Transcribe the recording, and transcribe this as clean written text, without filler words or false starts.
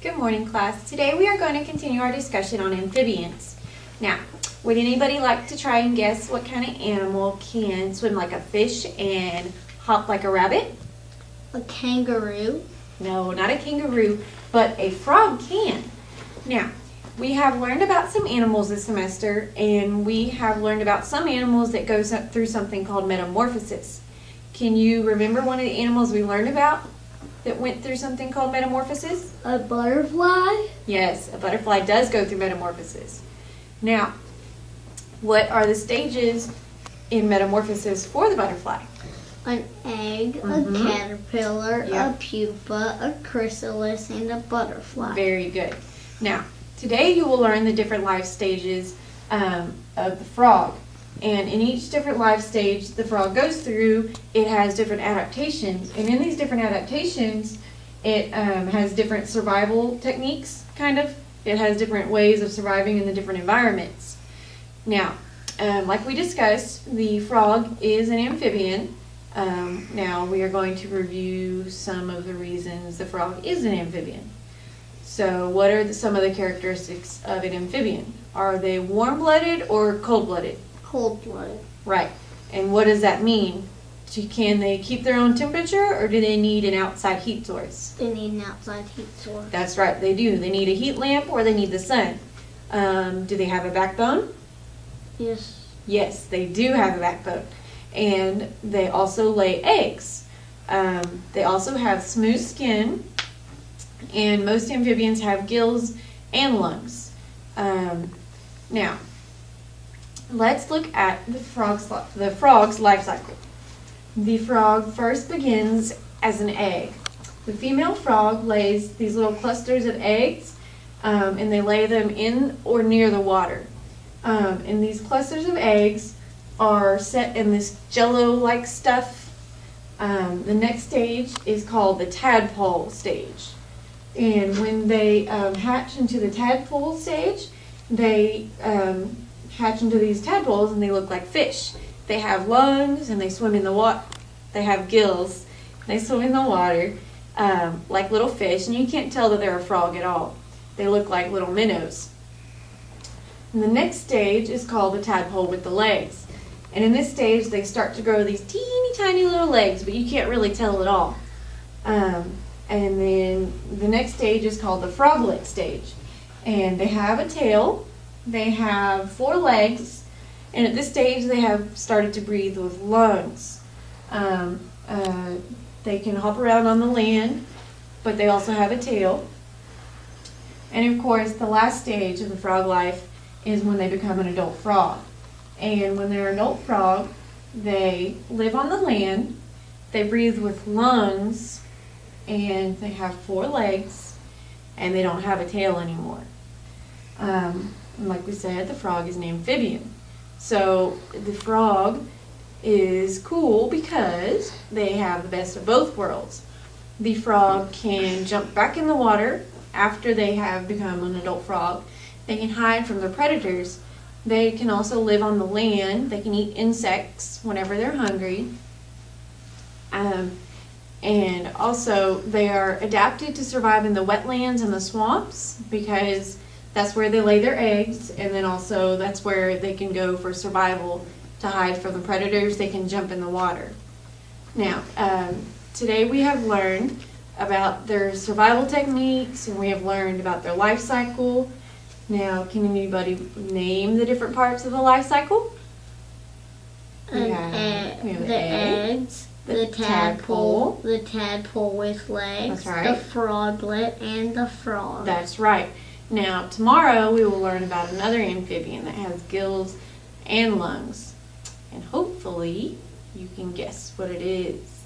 Good morning, class. Today we are going to continue our discussion on amphibians. Now, would anybody like to try and guess what kind of animal can swim like a fish and hop like a rabbit? A kangaroo. No, not a kangaroo, but a frog can. Now, we have learned about some animals this semester, and we have learned about some animals that go through something called metamorphosis. Can you remember one of the animals we learned about that went through something called metamorphosis? A butterfly. Yes, a butterfly does go through metamorphosis. Now, what are the stages in metamorphosis for the butterfly? An egg, a caterpillar, a pupa, a chrysalis, and a butterfly. Very good. Now, today you will learn the different life stages of the frog. And in each different life stage the frog goes through, it has different adaptations. And in these different adaptations, it has different survival techniques, kind of. It has different ways of surviving in the different environments. Now, like we discussed, the frog is an amphibian. Now we are going to review some of the reasons the frog is an amphibian. So what are some of the characteristics of an amphibian? Are they warm-blooded or cold-blooded? Cold-blooded. Right. And what does that mean? Can they keep their own temperature, or do they need an outside heat source? They need an outside heat source. That's right, they do. They need a heat lamp or they need the sun. Do they have a backbone? Yes. Yes, they do have a backbone. And they also lay eggs. They also have smooth skin, and most amphibians have gills and lungs. Now, let's look at the frog's life cycle. The frog first begins as an egg. The female frog lays these little clusters of eggs, and they lay them in or near the water. And these clusters of eggs are set in this jello-like stuff. The next stage is called the tadpole stage. And when they hatch into the tadpole stage, they hatch into these tadpoles and they look like fish. They have lungs and they swim in the water. They have gills. They swim in the water like little fish, and you can't tell that they're a frog at all. They look like little minnows. And the next stage is called the tadpole with the legs. And in this stage, they start to grow these teeny tiny little legs, but you can't really tell at all. And then the next stage is called the froglet stage. And they have a tail. They have 4 legs, and at this stage they have started to breathe with lungs. They can hop around on the land, but they also have a tail. And of course, the last stage of the frog life is when they become an adult frog. And when they're an adult frog, they live on the land, they breathe with lungs, and they have 4 legs, and they don't have a tail anymore. And like we said, the frog is an amphibian. So the frog is cool because they have the best of both worlds. The frog can jump back in the water after they have become an adult frog. They can hide from their predators. They can also live on the land. They can eat insects whenever they're hungry. And also they are adapted to survive in the wetlands and the swamps because that's where they lay their eggs, and then also that's where they can go for survival to hide from the predators. They can jump in the water. Now, today we have learned about their survival techniques, and we have learned about their life cycle. Now, can anybody name the different parts of the life cycle? The eggs, the tadpole with legs, That's right. the froglet, and the frog. That's right. Now, tomorrow we will learn about another amphibian that has gills and lungs. And hopefully you can guess what it is.